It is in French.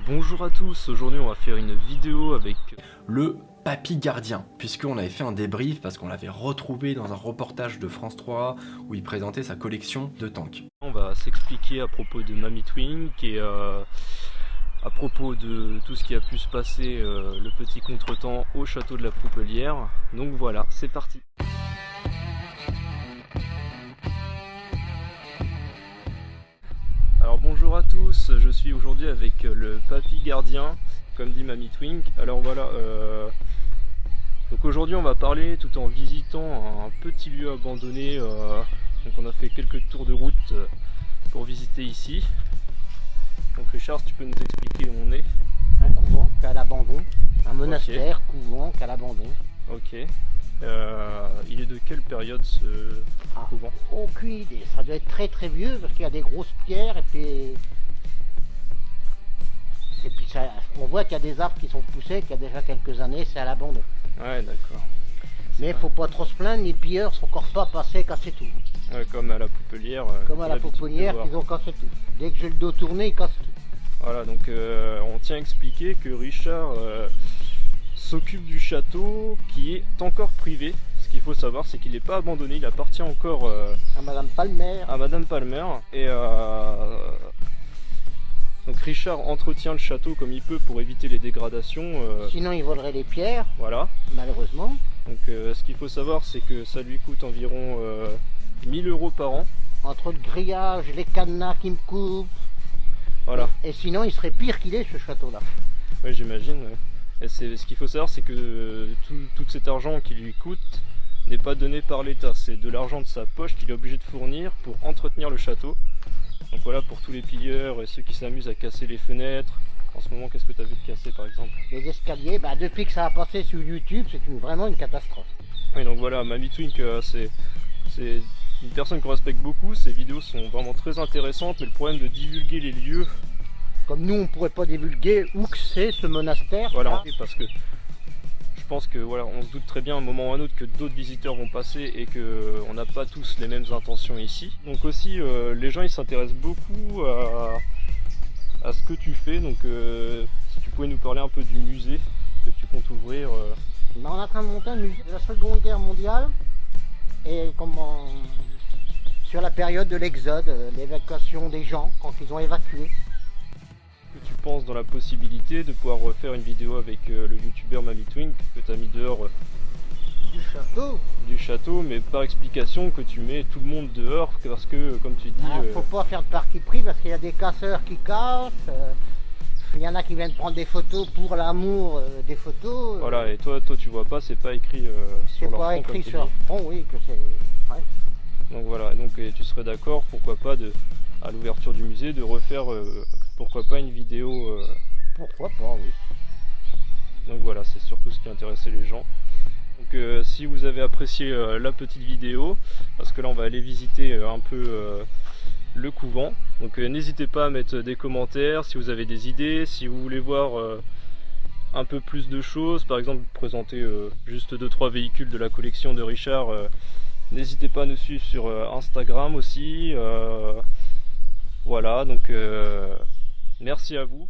Bonjour à tous, aujourd'hui on va faire une vidéo avec le papy gardien, puisqu'on avait fait un débrief parce qu'on l'avait retrouvé dans un reportage de France 3 où il présentait sa collection de tanks. On va s'expliquer à propos de Mamitwink et à propos de tout ce qui a pu se passer, le petit contretemps au château de la Poupelière. Donc voilà, c'est parti. Alors bonjour à tous, je suis aujourd'hui avec le papy gardien, comme dit Mamitwink. Alors voilà, donc aujourd'hui on va parler tout en visitant un petit lieu abandonné. Donc on a fait quelques tours de route pour visiter ici. Donc Richard, si tu peux nous expliquer où on est? Un couvent qui est à l'abandon, un monastère, okay. Couvent qui est à l'abandon. Ok. Il est de quelle période ce couvent? Aucune idée, ça doit être très très vieux parce qu'il y a des grosses pierres et puis ça, on voit qu'il y a des arbres qui sont poussés, qu'il y a déjà quelques années, c'est à l'abandon. Ouais, d'accord. Mais il faut pas trop se plaindre, les pilleurs sont encore pas passés, cassé tout. Ouais, comme à la Poupelière. Comme à la Poupelière, ils ont cassé tout. Dès que j'ai le dos tourné, ils cassent tout. Voilà, donc on tient à expliquer que Richard s'occupe du château qui est encore privé. Ce qu'il faut savoir, c'est qu'il n'est pas abandonné, il appartient encore à Madame Palmer. À Madame Palmer. Et donc Richard entretient le château comme il peut pour éviter les dégradations. Sinon il volerait les pierres. Voilà. Malheureusement. Donc ce qu'il faut savoir, c'est que ça lui coûte environ 1000 € par an. Entre le grillage, les cadenas qui me coupent. Voilà. Et sinon il serait pire qu'il est ce château-là. Oui, j'imagine. Et ce qu'il faut savoir, c'est que tout cet argent qui lui coûte n'est pas donné par l'État. C'est de l'argent de sa poche qu'il est obligé de fournir pour entretenir le château. Donc voilà, pour tous les pilleurs et ceux qui s'amusent à casser les fenêtres. En ce moment, qu'est-ce que tu as vu de casser par exemple? Les escaliers, bah, depuis que ça a passé sur YouTube, c'est vraiment une catastrophe. Oui, donc voilà, Mamitwink, c'est une personne qu'on respecte beaucoup. Ses vidéos sont vraiment très intéressantes, mais le problème de divulguer les lieux... Comme nous, on ne pourrait pas divulguer où que c'est ce monastère. Voilà, parce que je pense que voilà, on se doute très bien à un moment ou à un autre que d'autres visiteurs vont passer et qu'on n'a pas tous les mêmes intentions ici. Donc aussi, les gens ils s'intéressent beaucoup à ce que tu fais. Donc si tu pouvais nous parler un peu du musée que tu comptes ouvrir. Ben, on est en train de monter un musée de la Seconde Guerre mondiale et sur la période de l'exode, l'évacuation des gens quand ils ont évacué. Que tu penses dans la possibilité de pouvoir refaire une vidéo avec le youtubeur Mamitwink que tu as mis dehors du château, mais par explication que tu mets tout le monde dehors parce que comme tu dis... faut pas faire de parti pris parce qu'il y a des casseurs qui cassent, il y en a qui viennent prendre des photos pour l'amour des photos. Voilà, et toi tu vois pas, c'est pas écrit sur leur front. C'est pas écrit sur leur front, oui, que c'est... Ouais. Donc voilà, donc tu serais d'accord, pourquoi pas, à l'ouverture du musée, de refaire... pourquoi pas une vidéo Pourquoi pas, oui. Donc voilà, c'est surtout ce qui intéressait les gens. Donc si vous avez apprécié la petite vidéo, parce que là on va aller visiter un peu le couvent. Donc n'hésitez pas à mettre des commentaires si vous avez des idées, si vous voulez voir un peu plus de choses, par exemple présenter juste 2-3 véhicules de la collection de Richard. N'hésitez pas à nous suivre sur Instagram aussi. Voilà, donc merci à vous.